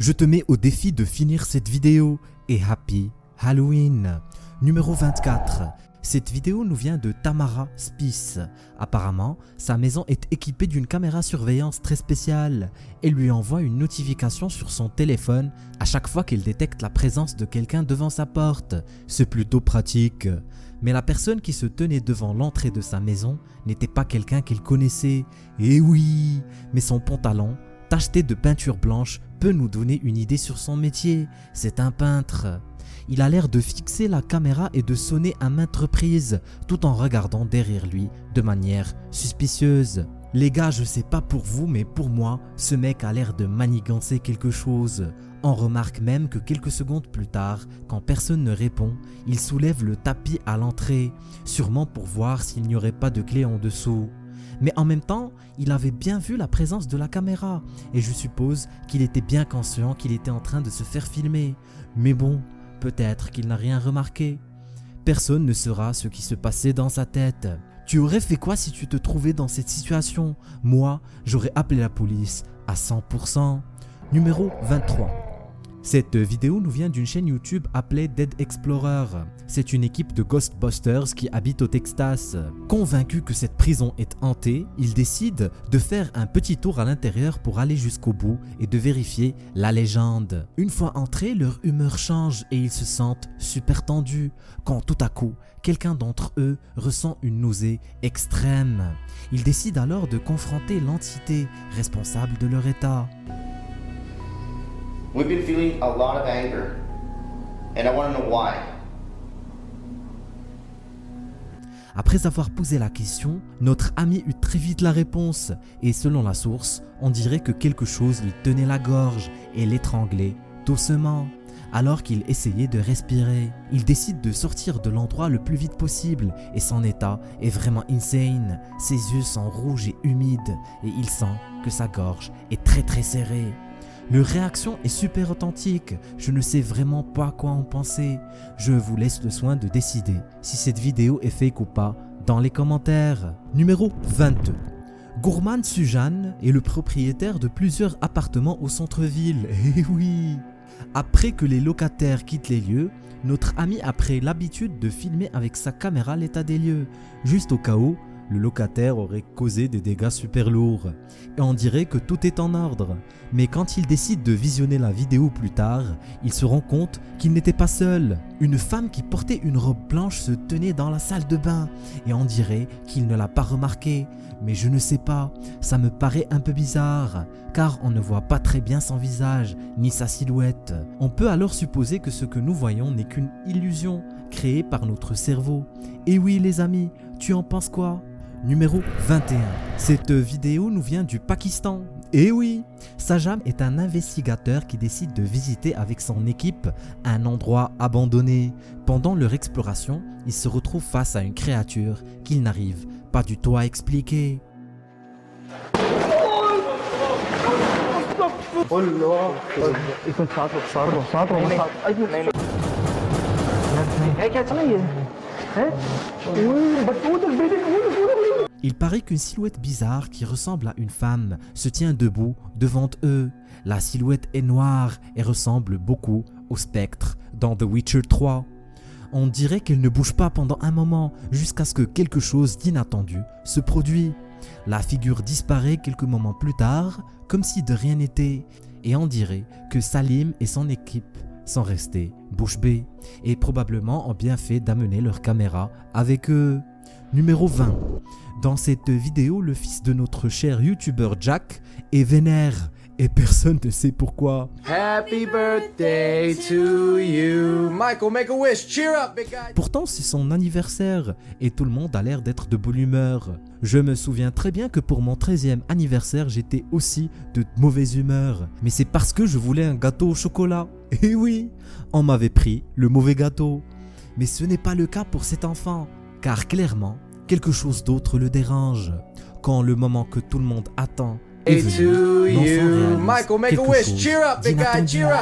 Je te mets au défi de finir cette vidéo et Happy Halloween. Numéro 24. Cette vidéo nous vient de Tamara Spice. Apparemment, sa maison est équipée d'une caméra surveillance très spéciale. Elle lui envoie une notification sur son téléphone à chaque fois qu'elle détecte la présence de quelqu'un devant sa porte. C'est plutôt pratique. Mais la personne qui se tenait devant l'entrée de sa maison n'était pas quelqu'un qu'elle connaissait. Eh oui, mais son pantalon, tacheté de peinture blanche, peut nous donner une idée sur son métier. C'est un peintre. Il a l'air de fixer la caméra et de sonner à maintes reprises, tout en regardant derrière lui de manière suspicieuse. Les gars, je sais pas pour vous, mais pour moi, ce mec a l'air de manigancer quelque chose. On remarque même que quelques secondes plus tard, quand personne ne répond, il soulève le tapis à l'entrée, sûrement pour voir s'il n'y aurait pas de clé en dessous. Mais en même temps, il avait bien vu la présence de la caméra, et je suppose qu'il était bien conscient qu'il était en train de se faire filmer. Mais bon, peut-être qu'il n'a rien remarqué. Personne ne saura ce qui se passait dans sa tête. Tu aurais fait quoi si tu te trouvais dans cette situation? Moi, j'aurais appelé la police à 100%. Numéro 23. Cette vidéo nous vient d'une chaîne YouTube appelée Dead Explorer. C'est une équipe de Ghostbusters qui habite au Texas. Convaincu que cette prison est hantée, ils décident de faire un petit tour à l'intérieur pour aller jusqu'au bout et de vérifier la légende. Une fois entrés, leur humeur change et ils se sentent super tendus quand tout à coup, quelqu'un d'entre eux ressent une nausée extrême. Ils décident alors de confronter l'entité responsable de leur état. We've been feeling a lot of anger, and I want to know why. Après avoir posé la question, notre ami eut très vite la réponse et selon la source, on dirait que quelque chose lui tenait la gorge et l'étranglait doucement. Alors qu'il essayait de respirer, il décide de sortir de l'endroit le plus vite possible et son état est vraiment insane. Ses yeux sont rouges et humides et il sent que sa gorge est très serrée. Leur réaction est super authentique, je ne sais vraiment pas quoi en penser. Je vous laisse le soin de décider si cette vidéo est fake ou pas dans les commentaires. Numéro 22. Gourmand Sujan est le propriétaire de plusieurs appartements au centre-ville. Eh oui! Après que les locataires quittent les lieux, notre ami a pris l'habitude de filmer avec sa caméra l'état des lieux, juste au cas où le locataire aurait causé des dégâts super lourds. Et on dirait que tout est en ordre. Mais quand il décide de visionner la vidéo plus tard, il se rend compte qu'il n'était pas seul. Une femme qui portait une robe blanche se tenait dans la salle de bain. Et on dirait qu'il ne l'a pas remarqué. Mais je ne sais pas, ça me paraît un peu bizarre, car on ne voit pas très bien son visage, ni sa silhouette. On peut alors supposer que ce que nous voyons n'est qu'une illusion, créée par notre cerveau. Et oui les amis, tu en penses quoi? Numéro 21. Cette vidéo nous vient du Pakistan. Et oui, Sajam est un investigateur qui décide de visiter avec son équipe un endroit abandonné. Pendant leur exploration, il se retrouve face à une créature qu'il n'arrive pas du tout à expliquer. Il paraît qu'une silhouette bizarre qui ressemble à une femme se tient debout devant eux. La silhouette est noire et ressemble beaucoup au spectre dans The Witcher 3. On dirait qu'elle ne bouge pas pendant un moment jusqu'à ce que quelque chose d'inattendu se produise. La figure disparaît quelques moments plus tard comme si de rien n'était et on dirait que Salim et son équipe sont restés bouche bée et probablement ont bien fait d'amener leur caméra avec eux. Numéro 20. Dans cette vidéo, le fils de notre cher youtubeur Jack est vénère et personne ne sait pourquoi. Happy birthday to you. Michael, make a wish. Cheer up, big guy. Pourtant, c'est son anniversaire et tout le monde a l'air d'être de bonne humeur. Je me souviens très bien que pour mon 13e anniversaire, j'étais aussi de mauvaise humeur. Mais c'est parce que je voulais un gâteau au chocolat. Et oui, on m'avait pris le mauvais gâteau. Mais ce n'est pas le cas pour cet enfant, car clairement, quelque chose d'autre le dérange. Quand le moment que tout le monde attend est venu, l'enfant réalise Michael, make a quelque wish. chose Cheer up, big guy. d'inattendu. Cheer up.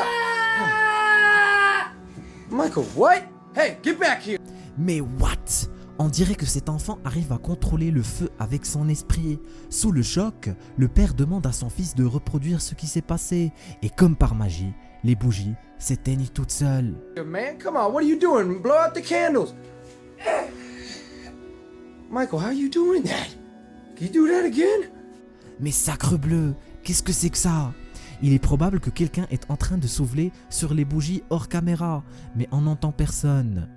Michael, what? Hey, get back here. Mais what? On dirait que cet enfant arrive à contrôler le feu avec son esprit. Sous le choc, le père demande à son fils de reproduire ce qui s'est passé. Et comme par magie, les bougies s'éteignent toutes seules. Man, come on, what are you doing? Blow out the candles. Michael, how are you doing that? Can you do that again? Mais sacrebleu, qu'est-ce que c'est que ça? Il est probable que quelqu'un est en train de souffler sur les bougies hors caméra, mais on n'entend personne.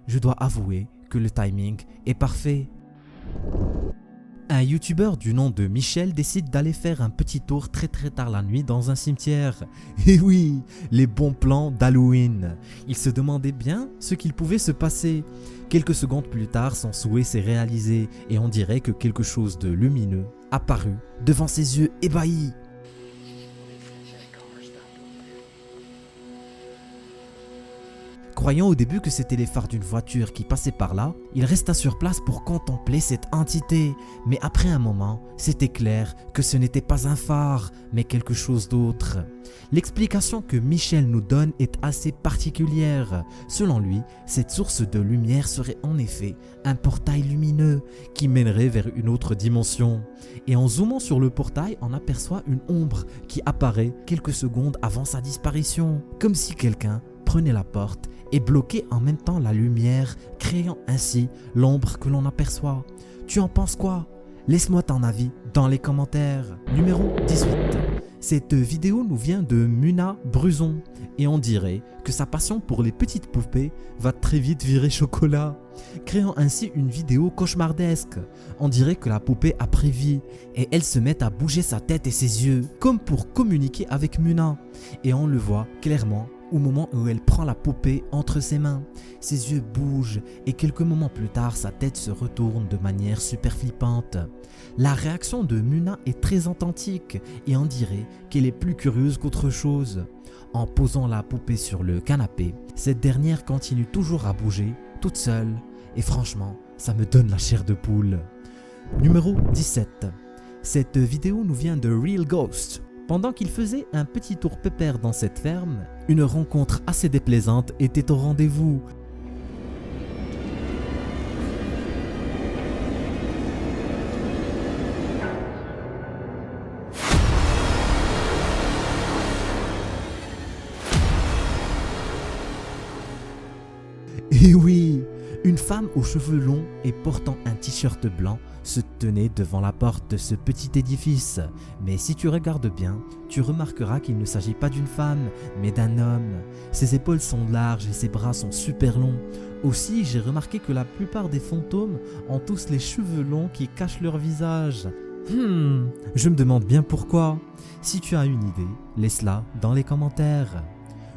Je dois avouer que le timing est parfait. Un youtubeur du nom de Michel décide d'aller faire un petit tour très tard la nuit dans un cimetière. Et oui, les bons plans d'Halloween. Il se demandait bien ce qu'il pouvait se passer. Quelques secondes plus tard, son souhait s'est réalisé et on dirait que quelque chose de lumineux apparut devant ses yeux ébahis. Croyant au début que c'était les phares d'une voiture qui passait par là, il resta sur place pour contempler cette entité. Mais après un moment, c'était clair que ce n'était pas un phare, mais quelque chose d'autre. L'explication que Michel nous donne est assez particulière. Selon lui, cette source de lumière serait en effet un portail lumineux qui mènerait vers une autre dimension. Et en zoomant sur le portail, on aperçoit une ombre qui apparaît quelques secondes avant sa disparition, comme si quelqu'un prenait la porte et bloquait en même temps la lumière, créant ainsi l'ombre que l'on aperçoit. Tu en penses quoi? Laisse-moi ton avis dans les commentaires. Numéro 18. Cette vidéo nous vient de Muna Bruson et on dirait que sa passion pour les petites poupées va très vite virer chocolat, créant ainsi une vidéo cauchemardesque. On dirait que la poupée a pris vie et elle se met à bouger sa tête et ses yeux comme pour communiquer avec Muna, et on le voit clairement au moment où elle prend la poupée entre ses mains. Ses yeux bougent et quelques moments plus tard, sa tête se retourne de manière super flippante. La réaction de Muna est très authentique et on dirait qu'elle est plus curieuse qu'autre chose. En posant la poupée sur le canapé, cette dernière continue toujours à bouger, toute seule, et franchement, ça me donne la chair de poule. Numéro 17. Cette vidéo nous vient de Real Ghost. Pendant qu'il faisait un petit tour pépère dans cette ferme, une rencontre assez déplaisante était au rendez-vous. Et oui, une femme aux cheveux longs et portant un t-shirt blanc se tenait devant la porte de ce petit édifice. Mais si tu regardes bien, tu remarqueras qu'il ne s'agit pas d'une femme, mais d'un homme. Ses épaules sont larges et ses bras sont super longs. Aussi, j'ai remarqué que la plupart des fantômes ont tous les cheveux longs qui cachent leur visage. Je me demande bien pourquoi. Si tu as une idée, laisse-la dans les commentaires.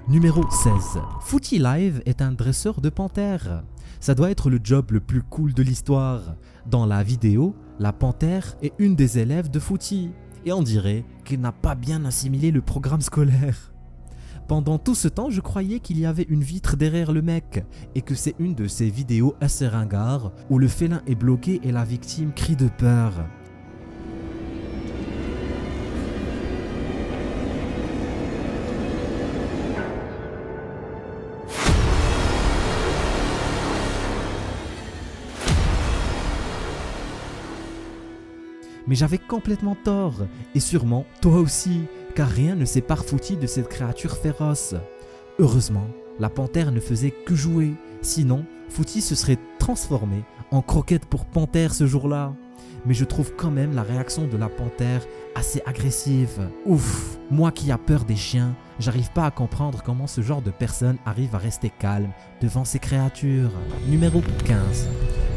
Numéro 16. Footy Live est un dresseur de panthères. Ça doit être le job le plus cool de l'histoire. Dans la vidéo, la panthère est une des élèves de Footy et on dirait qu'elle n'a pas bien assimilé le programme scolaire. Pendant tout ce temps, je croyais qu'il y avait une vitre derrière le mec et que c'est une de ces vidéos assez ringards où le félin est bloqué et la victime crie de peur. Mais j'avais complètement tort, et sûrement toi aussi, car rien ne sépare Footy de cette créature féroce. Heureusement, la panthère ne faisait que jouer, sinon Footy se serait transformé en croquette pour panthère ce jour-là. Mais je trouve quand même la réaction de la panthère assez agressive. Ouf, moi qui a peur des chiens, j'arrive pas à comprendre comment ce genre de personne arrive à rester calme devant ces créatures. Numéro 15.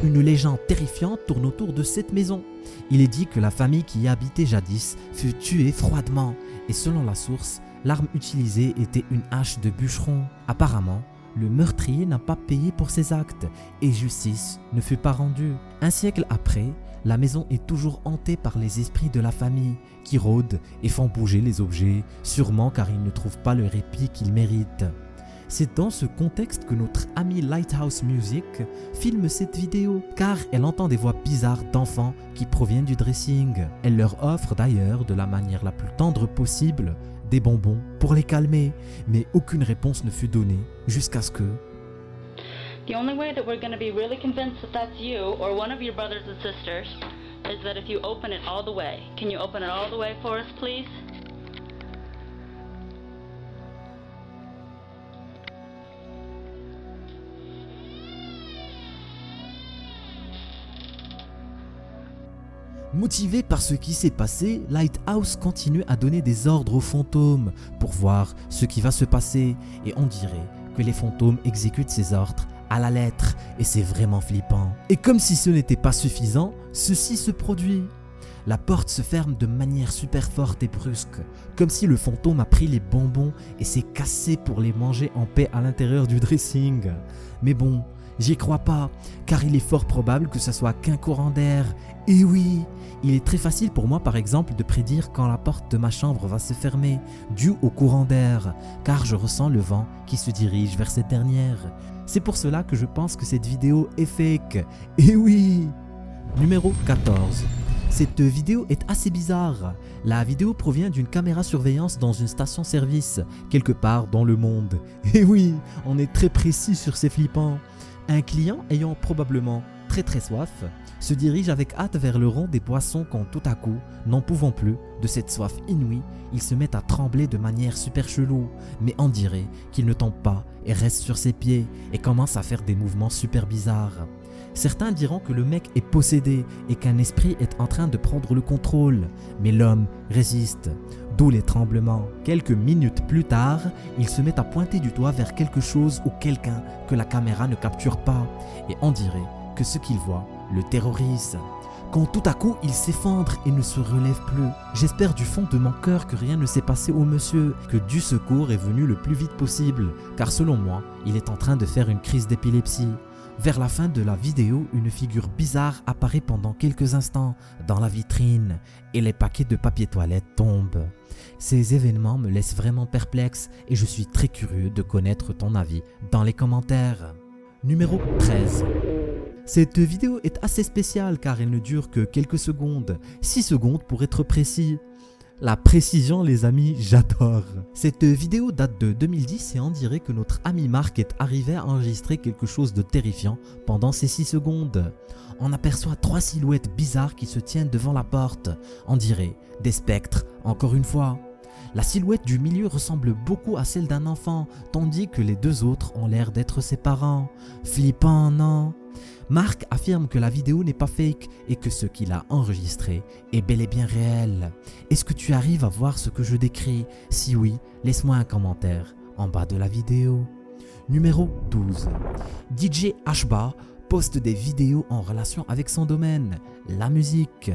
Une légende terrifiante tourne autour de cette maison. Il est dit que la famille qui y habitait jadis fut tuée froidement et selon la source, l'arme utilisée était une hache de bûcheron. Apparemment, le meurtrier n'a pas payé pour ses actes et justice ne fut pas rendue. Un siècle après, la maison est toujours hantée par les esprits de la famille qui rôdent et font bouger les objets, sûrement car ils ne trouvent pas le répit qu'ils méritent. C'est dans ce contexte que notre amie Lighthouse Music filme cette vidéo, car elle entend des voix bizarres d'enfants qui proviennent du dressing. Elle leur offre d'ailleurs, de la manière la plus tendre possible, des bonbons pour les calmer, mais aucune réponse ne fut donnée jusqu'à ce que... The only way that we're going to be really convinced that that's you or one of your brothers and sisters is that if you open it all the way. Can you open it all the way for us, please? Motivé par ce qui s'est passé, Lighthouse continue à donner des ordres aux fantômes pour voir ce qui va se passer et on dirait que les fantômes exécutent ces ordres à la lettre et c'est vraiment flippant. Et comme si ce n'était pas suffisant, ceci se produit. La porte se ferme de manière super forte et brusque, comme si le fantôme a pris les bonbons et s'est cassé pour les manger en paix à l'intérieur du dressing. Mais bon, j'y crois pas, car il est fort probable que ce soit qu'un courant d'air. Et oui, il est très facile pour moi par exemple de prédire quand la porte de ma chambre va se fermer, dû au courant d'air, car je ressens le vent qui se dirige vers cette dernière. C'est pour cela que je pense que cette vidéo est fake. Et oui. Numéro 14. Cette vidéo est assez bizarre. La vidéo provient d'une caméra surveillance dans une station-service, quelque part dans le monde. Et oui, on est très précis sur ces flippants. Un client ayant probablement très soif se dirige avec hâte vers le rond des boissons quand tout à coup, n'en pouvant plus de cette soif inouïe, il se met à trembler de manière super chelou, mais on dirait qu'il ne tombe pas et reste sur ses pieds et commence à faire des mouvements super bizarres. Certains diront que le mec est possédé et qu'un esprit est en train de prendre le contrôle, mais l'homme résiste, d'où les tremblements. Quelques minutes plus tard, il se met à pointer du doigt vers quelque chose ou quelqu'un que la caméra ne capture pas, et on dirait que ce qu'il voit le terrorise. Quand tout à coup il s'effondre et ne se relève plus. J'espère du fond de mon cœur que rien ne s'est passé au monsieur, que du secours est venu le plus vite possible, car selon moi, il est en train de faire une crise d'épilepsie. Vers la fin de la vidéo, une figure bizarre apparaît pendant quelques instants dans la vitrine et les paquets de papier toilette tombent. Ces événements me laissent vraiment perplexe et je suis très curieux de connaître ton avis dans les commentaires. Numéro 13. Cette vidéo est assez spéciale car elle ne dure que quelques secondes, 6 secondes pour être précis. La précision les amis, j'adore. Cette vidéo date de 2010 et on dirait que notre ami Marc est arrivé à enregistrer quelque chose de terrifiant pendant ces 6 secondes. On aperçoit 3 silhouettes bizarres qui se tiennent devant la porte, on dirait des spectres encore une fois. La silhouette du milieu ressemble beaucoup à celle d'un enfant, tandis que les deux autres ont l'air d'être ses parents. Flippant, non ? Marc affirme que la vidéo n'est pas fake et que ce qu'il a enregistré est bel et bien réel. Est-ce que tu arrives à voir ce que je décris? Si oui, laisse-moi un commentaire en bas de la vidéo. Numéro 12. DJ Ashba poste des vidéos en relation avec son domaine, la musique.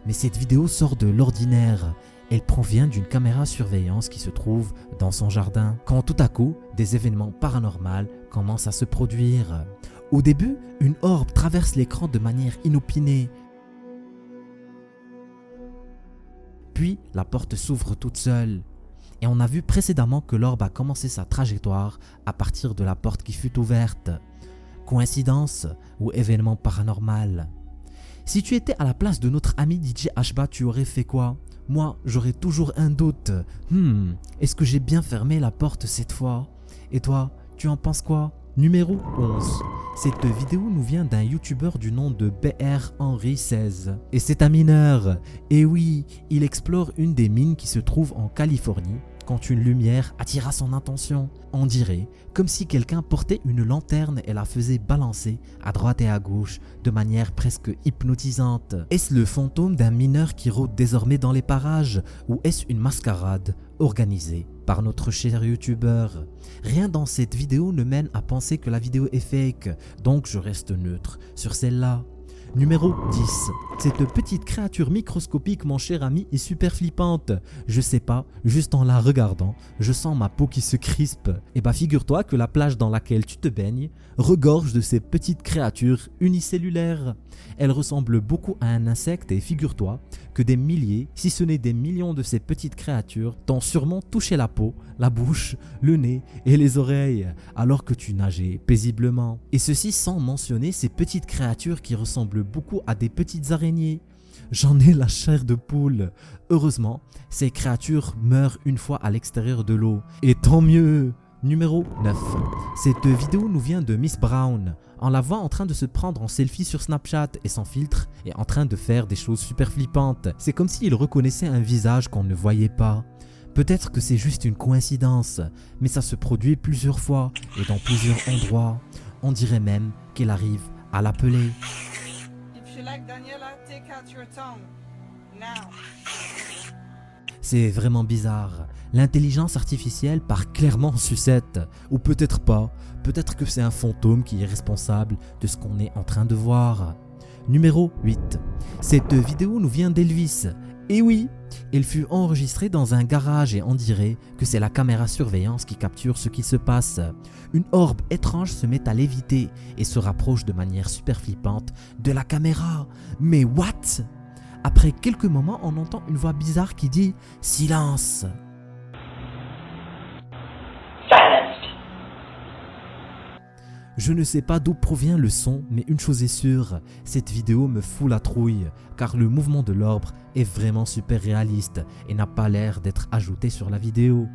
Mais cette vidéo sort de l'ordinaire. Elle provient d'une caméra surveillance qui se trouve dans son jardin. Quand tout à coup, des événements paranormaux commencent à se produire. Au début, une orbe traverse l'écran de manière inopinée. Puis, la porte s'ouvre toute seule. Et on a vu précédemment que l'orbe a commencé sa trajectoire à partir de la porte qui fut ouverte. Coïncidence ou événement paranormal? Si tu étais à la place de notre ami DJ Ashba, tu aurais fait quoi? Moi, j'aurais toujours un doute. Est-ce que j'ai bien fermé la porte cette fois? Et toi, tu en penses quoi? Numéro 11. Cette vidéo nous vient d'un youtubeur du nom de BR Henry 16. Et c'est un mineur. Et oui, il explore une des mines qui se trouve en Californie quand une lumière attira son attention. On dirait comme si quelqu'un portait une lanterne et la faisait balancer à droite et à gauche de manière presque hypnotisante. Est-ce le fantôme d'un mineur qui rôde désormais dans les parages ou est-ce une mascarade organisée par notre cher youtubeur? Rien dans cette vidéo ne mène à penser que la vidéo est fake, donc je reste neutre sur celle-là. Numéro 10. Cette petite créature microscopique, mon cher ami, est super flippante. Je sais pas, juste en la regardant, je sens ma peau qui se crispe. Et bah figure-toi que la plage dans laquelle tu te baignes regorge de ces petites créatures unicellulaires. Elles ressemblent beaucoup à un insecte et figure-toi que des milliers, si ce n'est des millions de ces petites créatures t'ont sûrement touché la peau, la bouche, le nez et les oreilles alors que tu nageais paisiblement. Et ceci sans mentionner ces petites créatures qui ressemblent beaucoup à des petites araignées. J'en ai la chair de poule. Heureusement, ces créatures meurent une fois à l'extérieur de l'eau. Et tant mieux. Numéro 9. Cette vidéo nous vient de Miss Brown. On la voit en train de se prendre en selfie sur Snapchat et sans filtre et en train de faire des choses super flippantes. C'est comme s'il reconnaissait un visage qu'on ne voyait pas. Peut-être que c'est juste une coïncidence, mais ça se produit plusieurs fois et dans plusieurs endroits. On dirait même qu'elle arrive à l'appeler. If you like Daniela, take out your tongue. Now. C'est vraiment bizarre. L'intelligence artificielle part clairement en sucette. Ou peut-être pas. Peut-être que c'est un fantôme qui est responsable de ce qu'on est en train de voir. Numéro 8. Cette vidéo nous vient d'Elvis. Et oui, elle fut enregistrée dans un garage et on dirait que c'est la caméra surveillance qui capture ce qui se passe. Une orbe étrange se met à léviter et se rapproche de manière super flippante de la caméra. Mais what? Après quelques moments, on entend une voix bizarre qui dit « Silence !» Je ne sais pas d'où provient le son, mais une chose est sûre, cette vidéo me fout la trouille, car le mouvement de l'orbe est vraiment super réaliste et n'a pas l'air d'être ajouté sur la vidéo.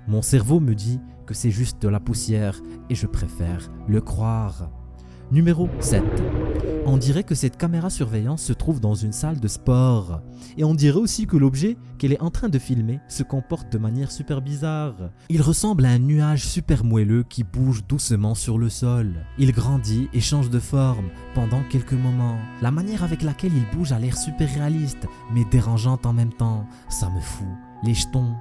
Mon cerveau me dit que c'est juste de la poussière et je préfère le croire. Numéro 7. On dirait que cette caméra surveillance se trouve dans une salle de sport. Et on dirait aussi que l'objet qu'elle est en train de filmer se comporte de manière super bizarre. Il ressemble à un nuage super moelleux qui bouge doucement sur le sol. Il grandit et change de forme pendant quelques moments. La manière avec laquelle il bouge a l'air super réaliste, mais dérangeante en même temps. Ça me fout les jetons.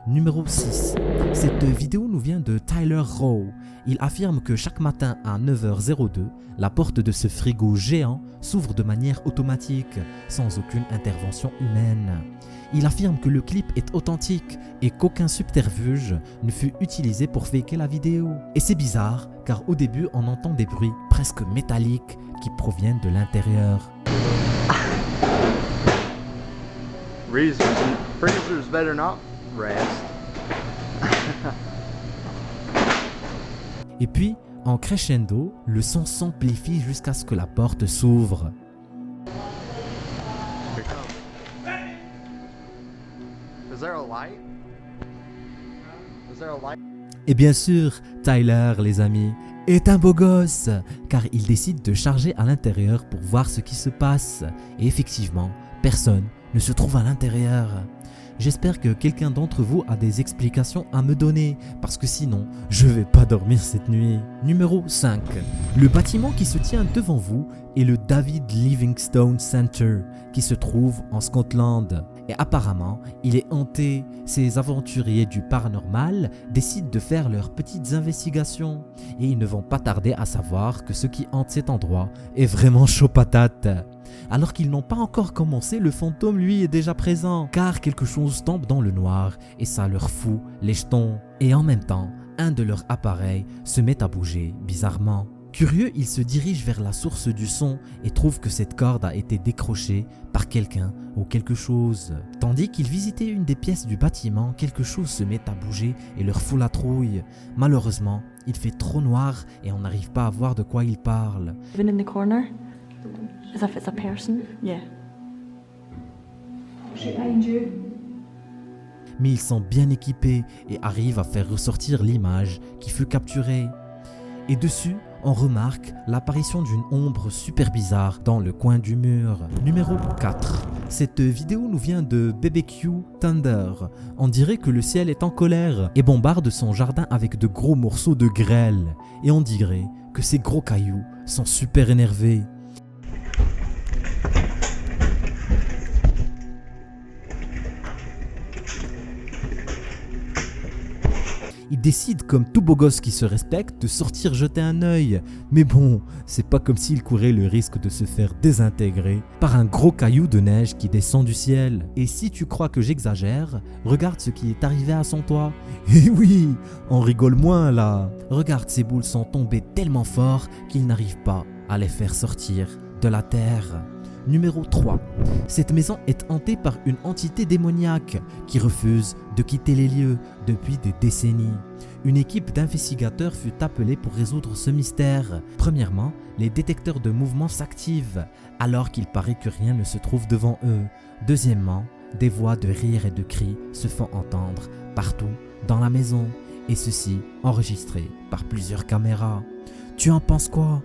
Numéro 6. Cette vidéo nous vient de Tyler Rowe. Il affirme que chaque matin à 9h02, la porte de ce frigo géant s'ouvre de manière automatique, sans aucune intervention humaine. Il affirme que le clip est authentique et qu'aucun subterfuge ne fut utilisé pour faker la vidéo. Et c'est bizarre, car au début on entend des bruits presque métalliques qui proviennent de l'intérieur. Freezers better not rest. Et puis, en crescendo, le son s'amplifie jusqu'à ce que la porte s'ouvre. Is there a light? Is there a light? Et bien sûr, Tyler, les amis, est un beau gosse, car il décide de charger à l'intérieur pour voir ce qui se passe. Et effectivement, personne ne se trouve à l'intérieur. J'espère que quelqu'un d'entre vous a des explications à me donner, parce que sinon, je vais pas dormir cette nuit. Numéro 5. Le bâtiment qui se tient devant vous est le David Livingstone Center, qui se trouve en Scotland. Et apparemment, il est hanté. Ces aventuriers du paranormal décident de faire leurs petites investigations. Et ils ne vont pas tarder à savoir que ce qui hante cet endroit est vraiment chaud patate. Alors qu'ils n'ont pas encore commencé, le fantôme lui est déjà présent, car quelque chose tombe dans le noir et ça leur fout les jetons. Et en même temps, un de leurs appareils se met à bouger bizarrement. Curieux, ils se dirigent vers la source du son et trouvent que cette corde a été décrochée par quelqu'un ou quelque chose. Tandis qu'ils visitaient une des pièces du bâtiment, quelque chose se met à bouger et leur fout la trouille. Malheureusement, il fait trop noir et on n'arrive pas à voir de quoi ils parlent. Even in the corner? As if it's a person? Yeah. Mais ils sont bien équipés et arrivent à faire ressortir l'image qui fut capturée. Et dessus, on remarque l'apparition d'une ombre super bizarre dans le coin du mur. Numéro 4. Cette vidéo nous vient de BBQ Thunder. On dirait que le ciel est en colère et bombarde son jardin avec de gros morceaux de grêle. Et on dirait que ces gros cailloux sont super énervés. Il décide, comme tout beau gosse qui se respecte, de sortir jeter un œil. Mais bon, c'est pas comme s'il courait le risque de se faire désintégrer par un gros caillou de neige qui descend du ciel. Et si tu crois que j'exagère, regarde ce qui est arrivé à son toit. Et oui, on rigole moins là. Regarde, ces boules sont tombées tellement fort qu'il n'arrive pas à les faire sortir de la terre. Numéro 3. Cette maison est hantée par une entité démoniaque qui refuse de quitter les lieux depuis des décennies. Une équipe d'investigateurs fut appelée pour résoudre ce mystère. Premièrement, les détecteurs de mouvement s'activent alors qu'il paraît que rien ne se trouve devant eux. Deuxièmement, des voix de rire et de cris se font entendre partout dans la maison. et ceci enregistré par plusieurs caméras. Tu en penses quoi?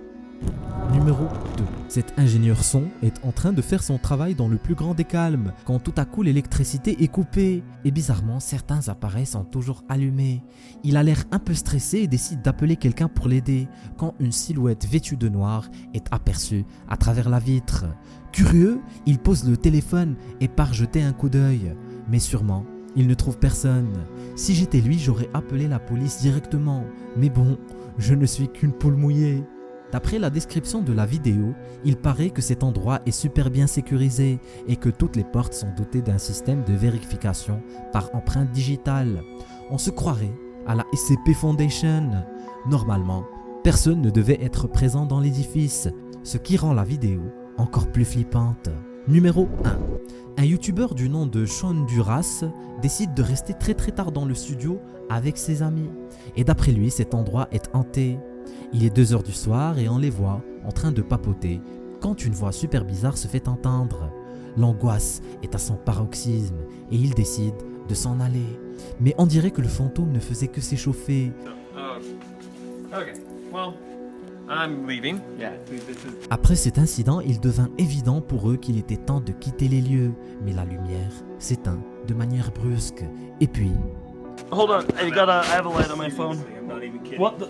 Numéro 2. Cet ingénieur son est en train de faire son travail dans le plus grand des calmes quand tout à coup l'électricité est coupée et bizarrement certains appareils sont toujours allumés. Il a l'air un peu stressé et décide d'appeler quelqu'un pour l'aider quand une silhouette vêtue de noir est aperçue à travers la vitre. Curieux, il pose le téléphone et part jeter un coup d'œil. Mais sûrement, il ne trouve personne. Si j'étais lui, j'aurais appelé la police directement. Mais bon, je ne suis qu'une poule mouillée. D'après la description de la vidéo, il paraît que cet endroit est super bien sécurisé et que toutes les portes sont dotées d'un système de vérification par empreinte digitale. On se croirait à la SCP Foundation. Normalement, personne ne devait être présent dans l'édifice, ce qui rend la vidéo encore plus flippante. Numéro 1. Un youtubeur du nom de Sean Duras décide de rester très tard dans le studio avec ses amis. Et d'après lui, cet endroit est hanté. Il est 2 h du soir et on les voit en train de papoter quand une voix super bizarre se fait entendre. L'angoisse est à son paroxysme et il décide de s'en aller. Mais on dirait que le fantôme ne faisait que s'échauffer. Okay, well, I'm leaving. Après cet incident, il devint évident pour eux qu'il était temps de quitter les lieux. Mais la lumière s'éteint de manière brusque. Et puis... Hold on, I have a light on my phone. What the?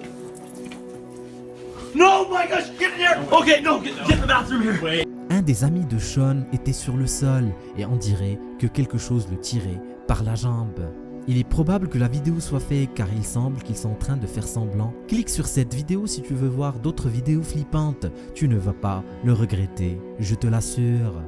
No, my gosh, get in here! Okay, no, get in the bathroom here. Un des amis de Sean était sur le sol et on dirait que quelque chose le tirait par la jambe. Il est probable que la vidéo soit fake car il semble qu'ils sont en train de faire semblant. Clique sur cette vidéo si tu veux voir d'autres vidéos flippantes. Tu ne vas pas le regretter, je te l'assure.